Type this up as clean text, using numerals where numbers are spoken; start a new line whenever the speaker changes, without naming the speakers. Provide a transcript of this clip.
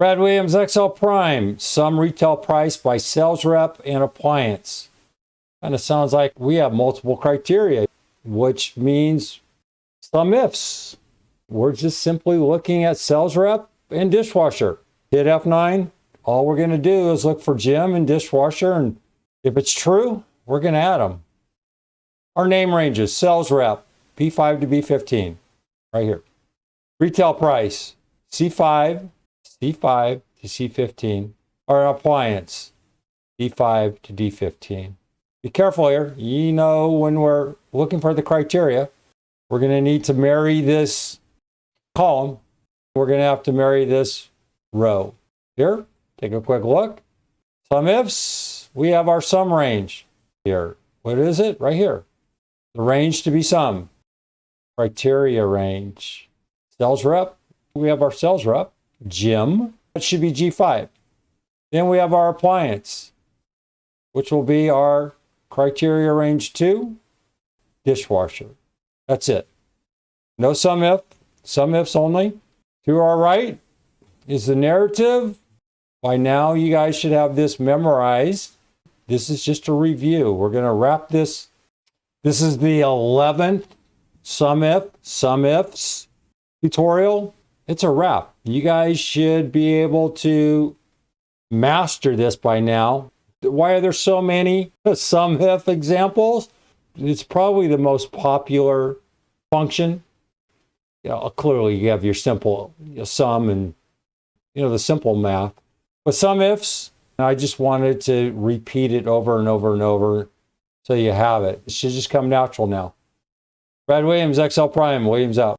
Brad Williams, XL Prime, sum retail price by sales rep and appliance. Kind of sounds like we have multiple criteria, which means SUMIFS. We're just simply looking at sales rep and dishwasher. Hit F9. All we're going to do is look for gym and dishwasher, and if it's true, we're going to add them. Our name ranges, sales rep, B5 to B15, right here. Retail price, C5 to C15. Our appliance, D5 to D15. Be careful here. You know, when we're looking for the criteria, we're going to need to marry this column. We're going to have to marry this row. Here, take a quick look. SUMIFS, we have our sum range here. What is it? Right here. The range to be summed. Criteria range. Sales rep, we have our sales rep. Gym, that should be G5. Then we have our appliance, which will be our criteria range 2, dishwasher. That's it. No SUMIF, SUMIFs only. To our right is the narrative. By now, you guys should have this memorized. This is just a review. We're going to wrap this. This is the 11th SUMIFS tutorial. It's a wrap. You guys should be able to master this by now. Why are there so many SUMIF examples? It's probably the most popular function. Clearly you have your simple sum and the simple math. But SUMIFS, I just wanted to repeat it over and over and over so you have it. It should just come natural now. Brad Williams, XL Prime, Williams out.